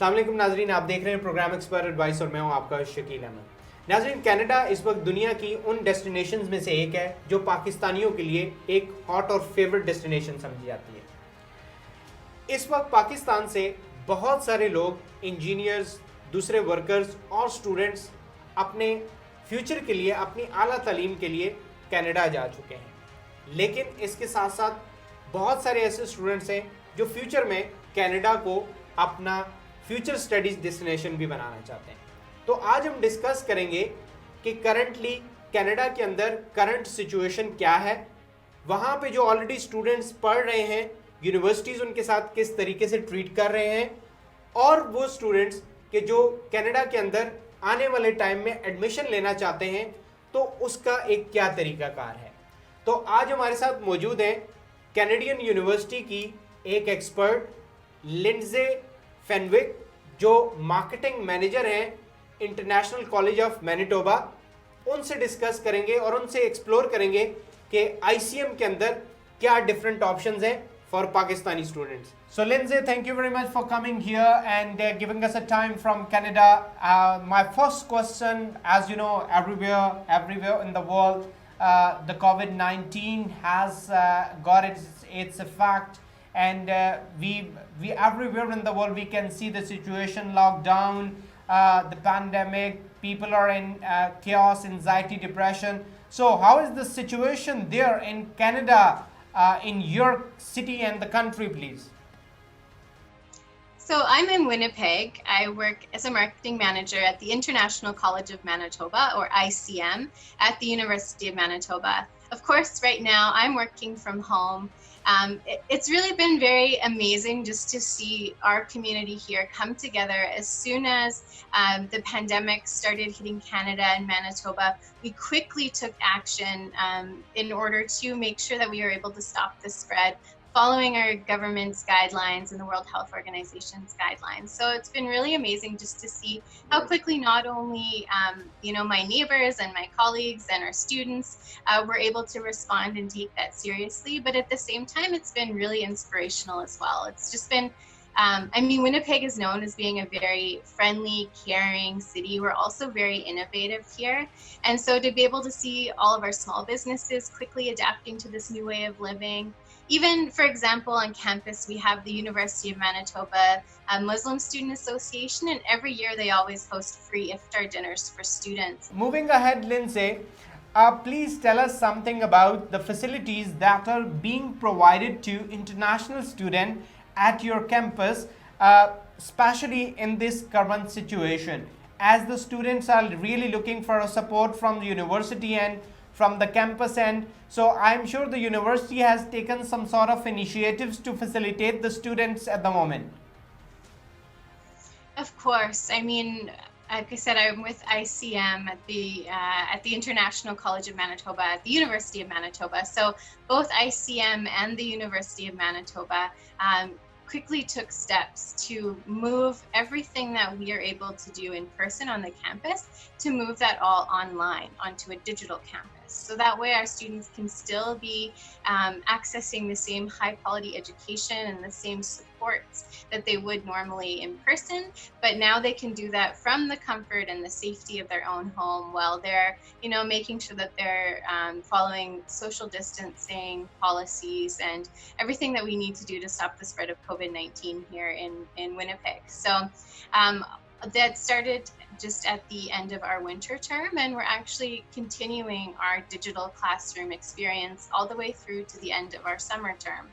السلام علیکم ناظرین، آپ دیکھ رہے ہیں پروگرامز پر ایڈوائس اور میں ہوں آپ کا شکیل احمد۔ ناظرین، کینیڈا اس وقت دنیا کی ان ڈیسٹینیشنز میں سے ایک ہے جو پاکستانیوں کے لیے ایک ہاٹ اور فیورٹ ڈیسٹینیشن سمجھی جاتی ہے۔ اس وقت پاکستان سے بہت سارے لوگ انجینئرز، دوسرے ورکرز اور سٹوڈنٹس اپنے فیوچر کے لیے، اپنی اعلیٰ تعلیم کے لیے کینیڈا جا چکے ہیں، لیکن اس کے ساتھ ساتھ بہت سارے ایسے اسٹوڈنٹس ہیں جو فیوچر میں کینیڈا کو اپنا فیوچر سٹڈیز ڈیسٹینیشن بھی بنانا چاہتے ہیں۔ تو آج ہم ڈسکس کریں گے کہ کرنٹلی کینیڈا کے اندر کرنٹ سچویشن کیا ہے، وہاں پہ جو آلریڈی اسٹوڈنٹس پڑھ رہے ہیں، یونیورسٹیز ان کے ساتھ کس طریقے سے ٹریٹ کر رہے ہیں، اور وہ اسٹوڈنٹس کہ جو کینیڈا کے اندر آنے والے ٹائم میں ایڈمیشن لینا چاہتے ہیں تو اس کا ایک کیا طریقہ کار ہے۔ تو آج ہمارے ساتھ موجود ہیں کینیڈین یونیورسٹی کی ایک ایکسپرٹ لنڈزے فینوک، جو مارکیٹنگ مینیجر ہیں انٹرنیشنل کالج آف مینیٹوبا۔ ان سے ڈسکس کریں گے اور ان سے ایکسپلور کریں گے کہ ICM کے اندر کیا ڈفرینٹ آپشنز ہیں for Pakistani students. So Lindsay, thank you very much for coming here and giving us a time from Canada. My first question, as you know, everywhere in the world, the COVID-19 has got its effect, and we everywhere in the world we can see the situation, lockdown, the pandemic, people are in chaos, anxiety, depression. So how is the situation there in Canada, in your city and the country, please? So I'm in Winnipeg. I work as a marketing manager at the International College of Manitoba, or ICM, at the University of Manitoba. Of course, right now I'm working from home. It's really been very amazing just to see our community here come together. As soon as the pandemic started hitting Canada and Manitoba, we quickly took action in order to make sure that we were able to stop the spread, following our government's guidelines and the World Health Organization's guidelines. So it's been really amazing just to see how quickly not only my neighbors and my colleagues and our students were able to respond and take that seriously, but at the same time it's been really inspirational as well. It's just been Winnipeg is known as being a very friendly, caring city. We're also very innovative here. And so to be able to see all of our small businesses quickly adapting to this new way of living. Even, for example, on campus, we have the University of Manitoba Muslim Student Association, and every year they always host free iftar dinners for students. Moving ahead, Lindsay, please tell us something about the facilities that are being provided to international students at your campus, especially in this current situation, as the students are really looking for a support from the university and from the campus end. So I'm sure the university has taken some sort of initiatives to facilitate the students at the moment. Of course. Like I said, I'm with ICM at the International College of Manitoba at the University of Manitoba. So both ICM and the University of Manitoba quickly took steps to move everything that we are able to do in person on the campus, to move that all online onto a digital campus. So that way our students can still be accessing the same high quality education and the same supports that they would normally in person, but now they can do that from the comfort and the safety of their own home, while they're making sure that they're following social distancing policies and everything that we need to do to stop the spread of COVID-19 here in Winnipeg. So that started just at the end of our winter term, and we're actually continuing our digital classroom experience all the way through to the end of our summer term,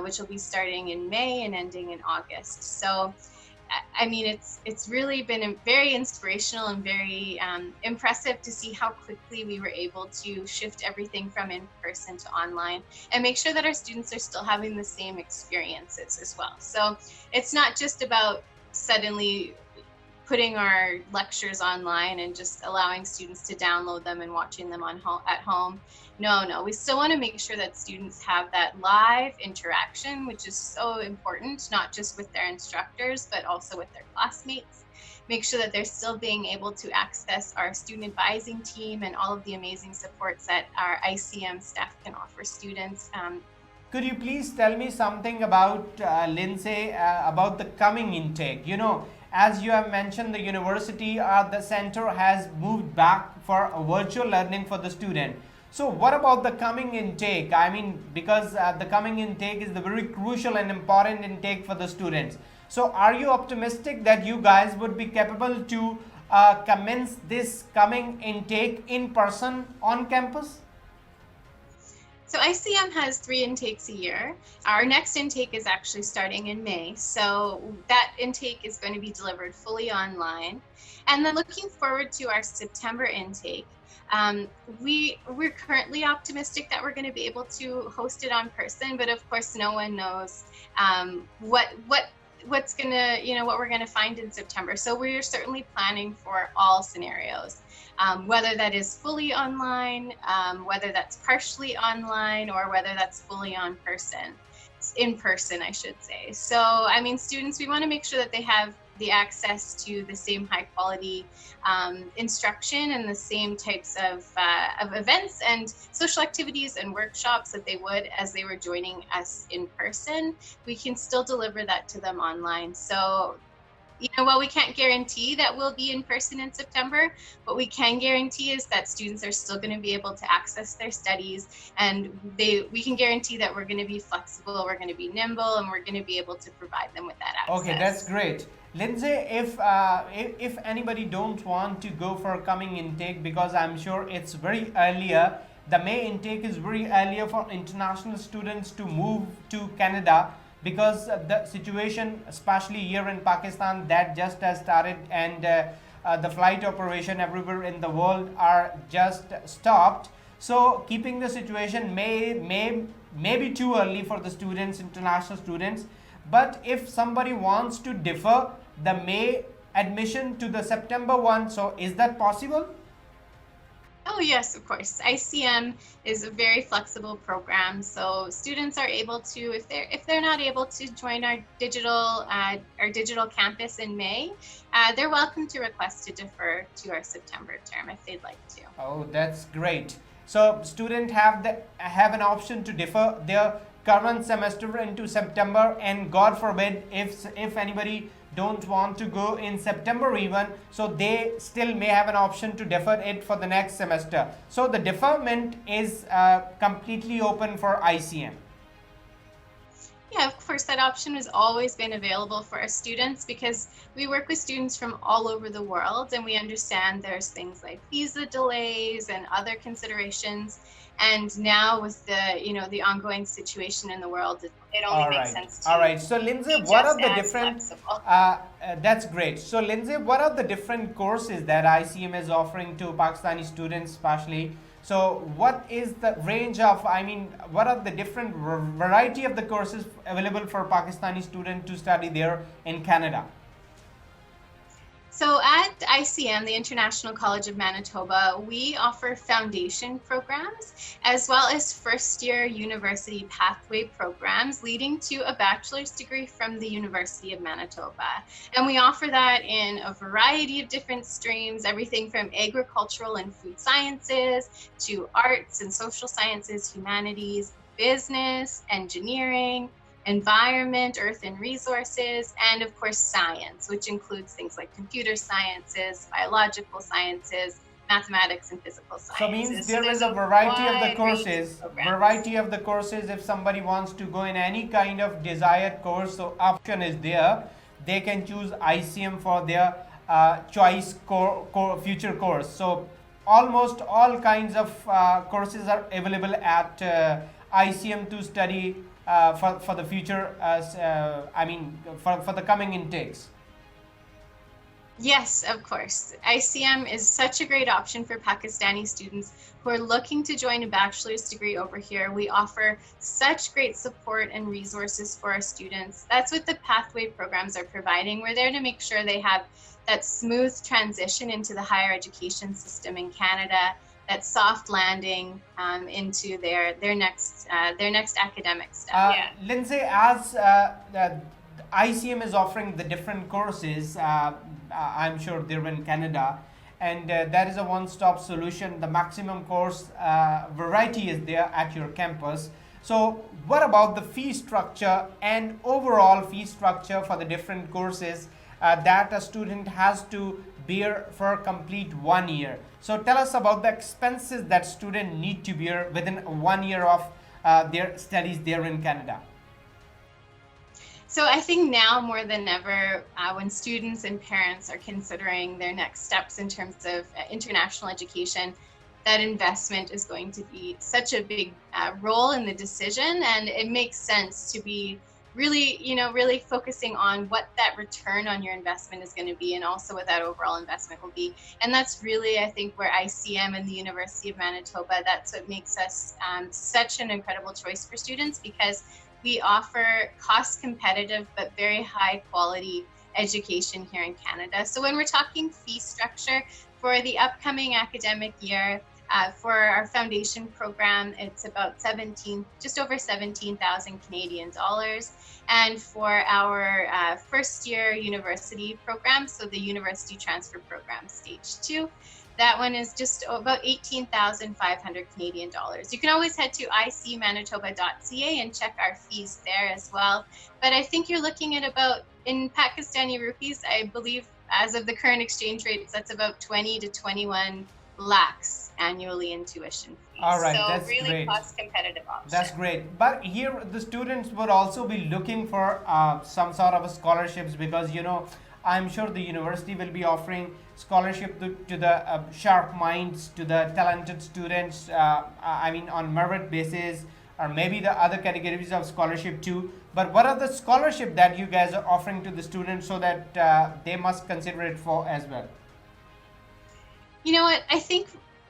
which will be starting in May and ending in August. So it's really been very inspirational and very impressive to see how quickly we were able to shift everything from in person to online and make sure that our students are still having the same experiences as well. So it's not just about suddenly putting our lectures online and just allowing students to download them and watching them at home. No, we still want to make sure that students have that live interaction, which is so important, not just with their instructors, but also with their classmates. Make sure that they're still being able to access our student advising team and all of the amazing supports that our ICM staff can offer students. Could you please tell me something about, Lindsay, about the coming intake? as you have mentioned, the university the center has moved back for a virtual learning for the student. So what about the coming intake? I mean, because the coming intake is the very crucial and important intake for the students. So are you optimistic that you guys would be capable to commence this coming intake in person on campus? So ICM has 3 intakes a year. Our next intake is actually starting in May. So that intake is going to be delivered fully online. And then looking forward to our September intake, we're currently optimistic that we're going to be able to host it on person, but of course no one knows what's going to, what we're going to find in September. So we're certainly planning for all scenarios. Whether that is fully online, whether that's partially online, or whether that's fully in person, I should say. So, I mean, students, we want to make sure that they have the access to the same high quality instruction and the same types of events and social activities and workshops that they would as they were joining us in person. We can still deliver that to them online. So, while we can't guarantee that we'll be in person in September, what we can guarantee is that students are still going to be able to access their studies, and we can guarantee that we're going to be flexible, we're going to be nimble, and we're going to be able to provide them with that access. Okay, that's great. Lindsay, if anybody don't want to go for coming intake, because I'm sure it's very earlier, the May intake is very earlier for international students to move to Canada, because the situation, especially here in Pakistan, that just has started, and the flight operation everywhere in the world are just stopped. So keeping the situation may be too early for the students, international students. But if somebody wants to defer the May admission to the September one, so is that possible? Oh yes, of course. ICM is a very flexible program, so students are able to, if they're not able to join our digital campus in May, they're welcome to request to defer to our September term if they'd like to. Oh, that's great. So students have an option to defer their current semester into September, and God forbid if anybody don't want to go in September even, so they still may have an option to defer it for the next semester. So the deferment is completely open for ICM. Yeah, of course, that option has always been available for our students, because we work with students from all over the world, and we understand there's things like visa delays and other considerations. And now with the ongoing situation in the world, it only makes sense to. All right. So Lindsay, what are the different? That's great. So Lindsay, what are the different courses that ICM is offering to Pakistani students, especially? So what is the range of? I mean, what are the different variety of the courses available for Pakistani students to study there in Canada? So at ICM, the International College of Manitoba, we offer foundation programs as well as first-year university pathway programs leading to a bachelor's degree from the University of Manitoba. And we offer that in a variety of different streams, everything from agricultural and food sciences to arts and social sciences, humanities, business, engineering, environment, earth and resources, and of course science, which includes things like computer sciences, biological sciences, mathematics, and physical sciences. So means there is a variety of the courses. If somebody wants to go in any kind of desired course, so option is there. They can choose ICM for their choice future course. So almost all kinds of courses are available at ICM to study for the future, for the coming intakes. Yes, of course. ICM is such a great option for Pakistani students who are looking to join a bachelor's degree over here. We offer such great support and resources for our students. That's what the pathway programs are providing. We're there to make sure they have that smooth transition into the higher education system in Canada, that soft landing into their next academic step. Lindsay, as ICM is offering the different courses, I'm sure they're in Canada, and that is a one-stop solution. The maximum course variety is there at your campus. So what about the fee structure and overall fee structure for the different courses that a student has to bear for complete 1 year. So tell us about the expenses that students need to bear within 1 year of their studies there in Canada. So I think now more than ever, when students and parents are considering their next steps in terms of international education, that investment is going to be such a big role in the decision, and it makes sense to be really focusing on what that return on your investment is going to be, and also what that overall investment will be. And that's really, I think, where ICM and the University of Manitoba, that's what makes us such an incredible choice for students, because we offer cost competitive but very high quality education here in Canada. So when we're talking fee structure for the upcoming academic year, for our foundation program, it's about just over 17,000 Canadian dollars. And for our first year university program, so the University Transfer Program Stage 2, that one is just about 18,500 Canadian dollars. You can always head to icmanitoba.ca and check our fees there as well. But I think you're looking at about, in Pakistani rupees, I believe as of the current exchange rates, that's about 20 to 21 lakhs annually in tuition fees. All right, so that's really great. Cost competitive option. That's great. But here the students would also be looking for some sort of scholarships, because I'm sure the university will be offering scholarship to the sharp minds, to the talented students, on merit basis, or maybe the other categories of scholarship too. But what are the scholarship that you guys are offering to the students, so that they must consider it for as well? You know what, I think,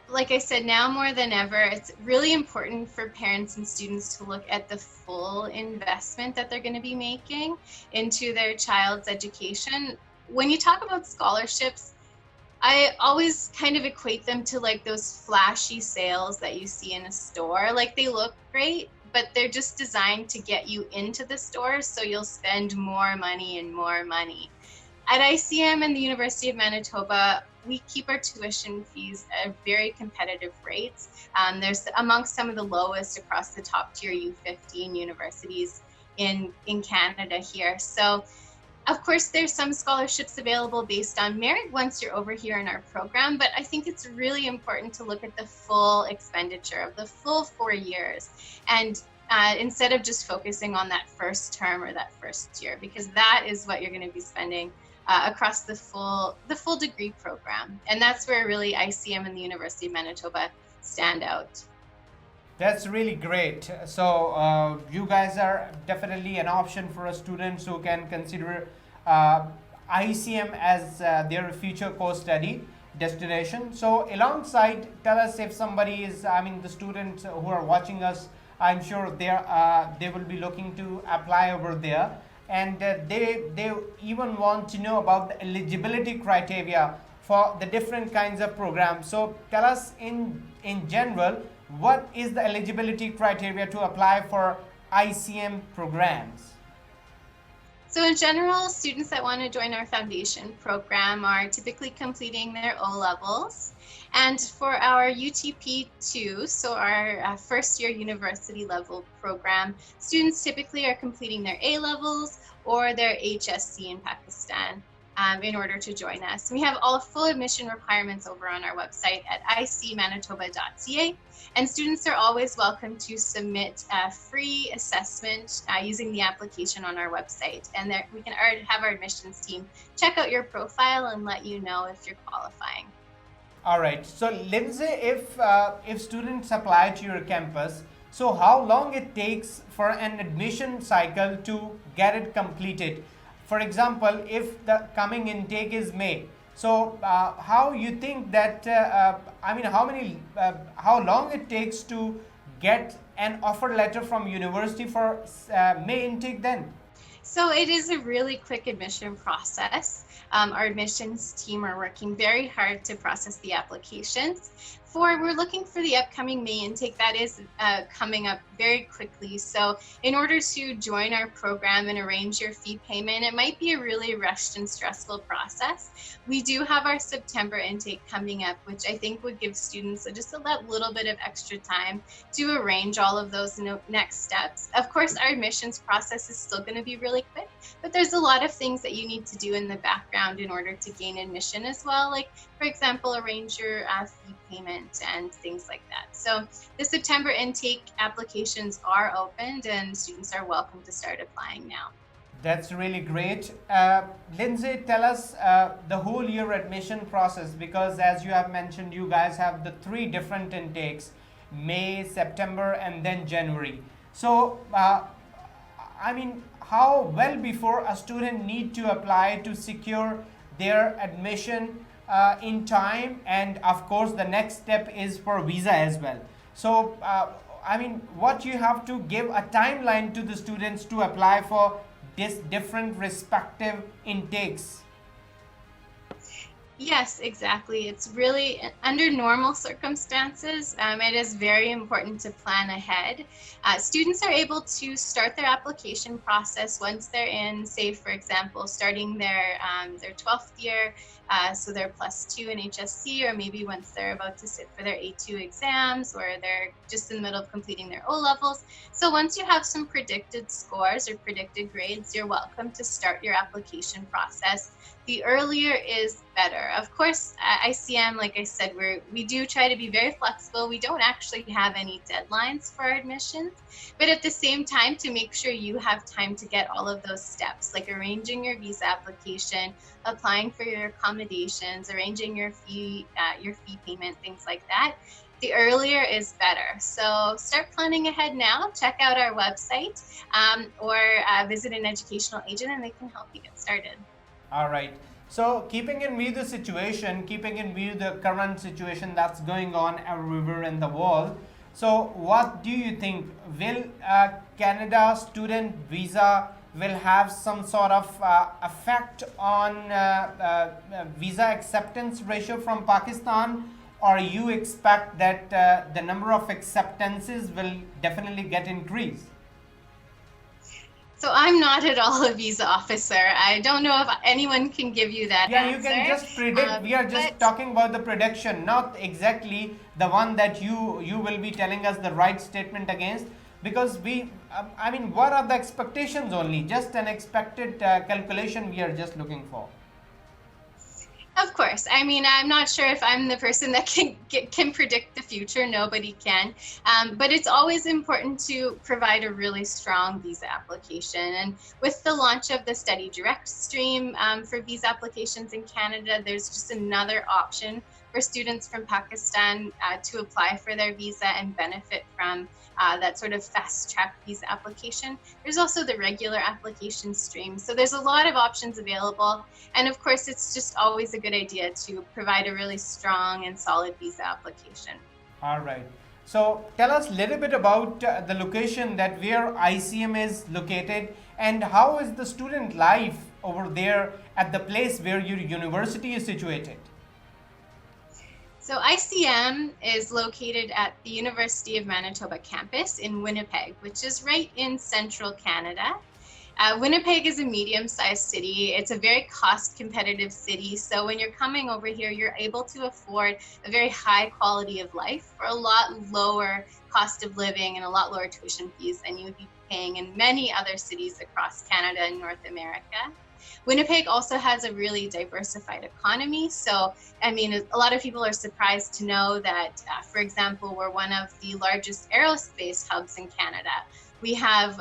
like I said, now more than ever, it's really important for parents and students to look at the full investment that they're going to be making into their child's education. When you talk about scholarships, I always kind of equate them to like those flashy sales that you see in a store. Like, they look great, but they're just designed to get you into the store, so you'll spend more money and more money. At ICM and the University of Manitoba, we keep our tuition fees at very competitive rates. There's amongst some of the lowest across the top tier U15 universities in Canada here. So, of course, there's some scholarships available based on merit once you're over here in our program, but I think it's really important to look at the full expenditure of the full 4 years, and instead of just focusing on that first term or that first year, because that is what you're going to be spending across the full degree program. And that's where really ICM and the University of Manitoba stand out. That's really great. So you guys are definitely an option for students who can consider ICM as their future co-study destination. So alongside, tell us if somebody is, the students who are watching us, I'm sure they will be looking to apply over there. And they even want to know about the eligibility criteria for the different kinds of programs. So tell us in general, what is the eligibility criteria to apply for ICM programs? So in general, students that want to join our foundation program are typically completing their O-levels. And for our UTP2, so our first year university level program, students typically are completing their A-levels or their HSC in Pakistan in order to join us. We have all full admission requirements over on our website at icmanitoba.ca, and students are always welcome to submit a free assessment using the application on our website, and there we can have our admissions team check out your profile and let you know if you're qualifying. All right. So Lindsay, if students apply to your campus, so how long it takes for an admission cycle to get it completed? For example, if the coming intake is May, so how you think that, how long it takes to get an offer letter from university for May intake then? So it is a really quick admission process. Our admissions team are working very hard to process the applications. we're looking for the upcoming May intake that is coming up very quickly. So in order to join our program and arrange your fee payment, it might be a really rushed and stressful process. We do have our September intake coming up, which I think would give students just a little bit of extra time to arrange all of those next steps. Of course, our admissions process is still going to be really quick, but there's a lot of things that you need to do in the background in order to gain admission as well. Like, for example, arrange your fee payment and things like that. So the September intake applications are opened and students are welcome to start applying now. That's really great. Lindsay, tell us the whole year admission process, because as you have mentioned, you guys have the 3 different intakes, May, September, and then January. So, I mean, how well before a student need to apply to secure their admission in time, and of course the next step is for visa as well. So I mean, what you have to give a timeline to the students to apply for this different respective intakes. Yes, exactly. It's really, under normal circumstances, it is very important to plan ahead. Students are able to start their application process once they're in, say, for example, starting their 12th year, so they're +2 in HSC, or maybe once they're about to sit for their A2 exams, or they're just in the middle of completing their O-levels. So once you have some predicted scores or predicted grades, you're welcome to start your application process. The earlier is better. Of course, ICM, like I said, we do try to be very flexible. We don't actually have any deadlines for our admissions, but at the same time, to make sure you have time to get all of those steps, like arranging your visa application, applying for your accommodations, arranging your fee payment, things like that, the earlier is better. So start planning ahead now. Check out our website or visit an educational agent and they can help you get started. All right. So keeping in view the situation, keeping in view the current situation that's going on everywhere in the world, so what do you think? Will Canada student visa will have some sort of effect on visa acceptance ratio from Pakistan, or you expect that the number of acceptances will definitely get increased? So I'm not at all a visa officer. I don't know if anyone can give you that answer. You can just predict. We are just talking about the prediction, not exactly the one that you will be telling us the right statement against, because I mean, what are the expectations only? Just an expected calculation we are just looking for. Of course. I mean, I'm not sure if I'm the person that can predict the future. Nobody can. But it's always important to provide a really strong visa application. And with the launch of the Study Direct stream for visa applications in Canada, there's just another option for students from Pakistan to apply for their visa and benefit from that sort of fast-track visa application. There's also the regular application stream. So there's a lot of options available. And of course, it's just always a good idea to provide a really strong and solid visa application. All right. So tell us a little bit about the location that where ICM is located, and how is the student life over there at the place where your university is situated? So ICM is located at the University of Manitoba campus in Winnipeg, which is right in central Canada. Winnipeg is a medium-sized city. It's a very cost-competitive city. So when you're coming over here, you're able to afford a very high quality of life for a lot lower cost of living and a lot lower tuition fees than you would be paying in many other cities across Canada and North America. Winnipeg also has a really diversified economy. So, I mean, a lot of people are surprised to know that, for example, we're one of the largest aerospace hubs in Canada. We have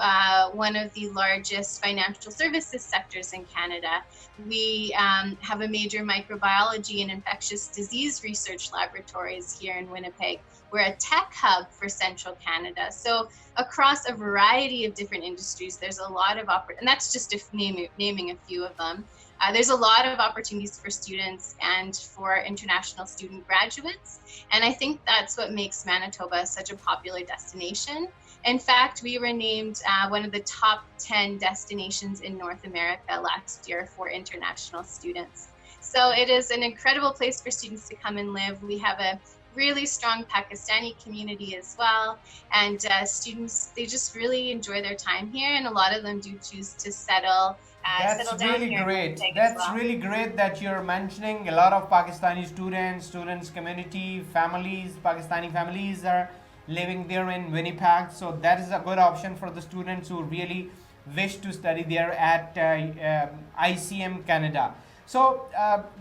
one of the largest financial services sectors in Canada. We have a major microbiology and infectious disease research laboratories here in Winnipeg. We're a tech hub for central Canada. So across a variety of different industries, there's a lot of and that's just naming a few of them. There's a lot of opportunities for students and for international student graduates. And I think that's what makes Manitoba such a popular destination. In fact, we were named one of the top 10 destinations in North America last year for international students. So it is an incredible place for students to come and live. We have a really strong Pakistani community as well, and students, they just really enjoy their time here, and a lot of them do choose to settle That's down really here in great. Winnipeg as That's well. really great that you're mentioning a lot of Pakistani students community, families, Pakistani families are living there in Winnipeg. So that is a good option for the students who really wish to study there at ICM Canada. So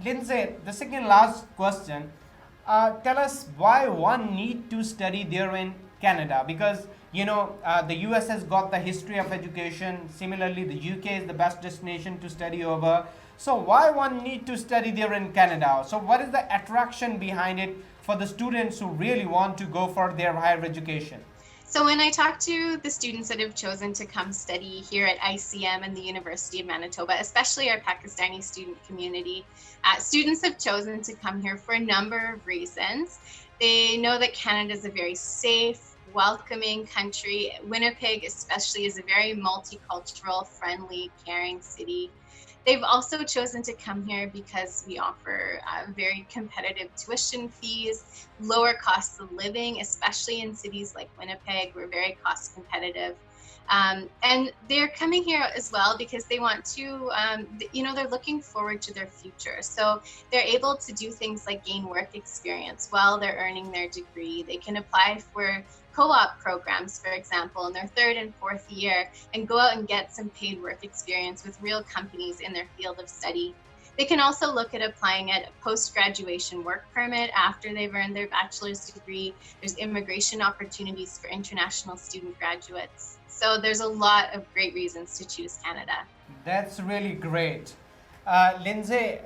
Lindsay, the second last question, tell us why one need to study there in Canada, because you know the US has got the history of education. Similarly, the UK is the best destination to study over. So why one need to study there in Canada? So what is the attraction behind it for the students who really want to go for their higher education? So when I talk to the students that have chosen to come study here at ICM and the University of Manitoba, especially our Pakistani student community, students have chosen to come here for a number of reasons. They know that Canada is a very safe, welcoming country. Winnipeg especially is a very multicultural, friendly, caring city. They've also chosen to come here because we offer very competitive tuition fees, lower costs of living, especially in cities like Winnipeg. We're very cost competitive. And they're coming here as well because they want to, they're looking forward to their future. So they're able to do things like gain work experience while they're earning their degree. They can apply for co-op programs, for example, in their 3rd and 4th year, and go out and get some paid work experience with real companies in their field of study. They can also look at applying at a post-graduation work permit after they've earned their bachelor's degree. There's immigration opportunities for international student graduates. So there's a lot of great reasons to choose Canada. That's really great. Lindsay,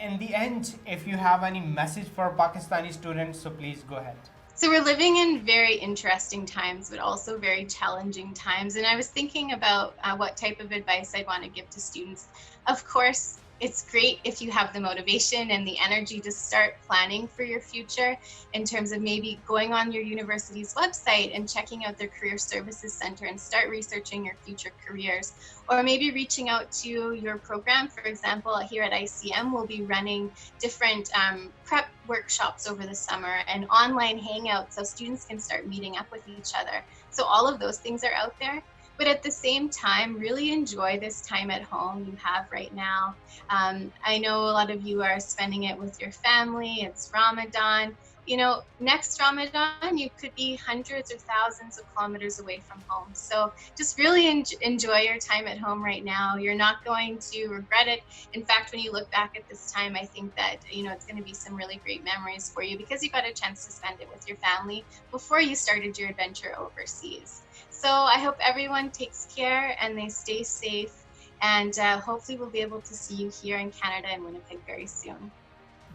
in the end, if you have any message for Pakistani students, so please go ahead. So we're living in very interesting times, but also very challenging times. And I was thinking about what type of advice I'd want to give to students. Of course, it's great if you have the motivation and the energy to start planning for your future in terms of maybe going on your university's website and checking out their career services center and start researching your future careers. Or maybe reaching out to your program. For example, here at ICM, we'll be running different prep workshops over the summer and online hangouts so students can start meeting up with each other. So all of those things are out there. But at the same time, really enjoy this time at home you have right now. I know a lot of you are spending it with your family. It's Ramadan. You know, next Ramadan, you could be hundreds or thousands of kilometers away from home. So just really enjoy your time at home right now. You're not going to regret it. In fact, when you look back at this time, I think that, it's going to be some really great memories for you because you got a chance to spend it with your family before you started your adventure overseas. So I hope everyone takes care and they stay safe, and hopefully we'll be able to see you here in Canada and Winnipeg very soon.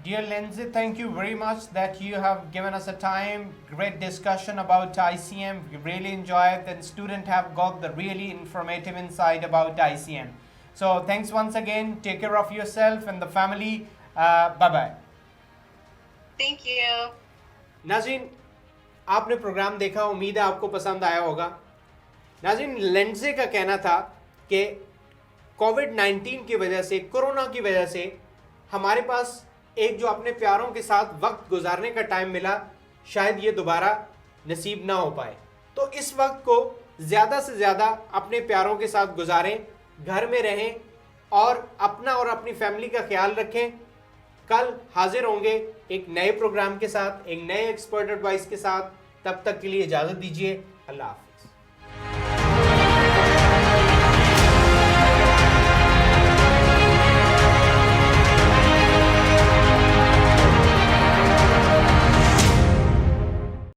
Dear Lindsay, thank you very much that you have given us a time. Great discussion about ICM. We really enjoyed it, and students have got the really informative insight about ICM. So thanks once again. Take care of yourself and the family. Bye-bye. Thank you. नाज़रीन, आपने programme देखा, उम्मीद है आपको पसंद आया होगा. नाज़रीन, लिंडसे का कहना था कि कोविड-19 की वजह से, कोरोना की वजह से हमारे पास एक जो अपने प्यारों के साथ वक्त गुजारने का टाइम मिला, शायद ये दोबारा नसीब ना हो पाए. तो इस वक्त को ज़्यादा से ज़्यादा अपने प्यारों के साथ गुजारें, घर में रहें और अपना और अपनी फैमिली का ख्याल रखें. कल हाजिर होंगे एक नए प्रोग्राम के साथ, एक नए एक्सपर्ट एडवाइस के साथ. तब तक के लिए इजाज़त दीजिए. अल्लाह हाफ़िज़.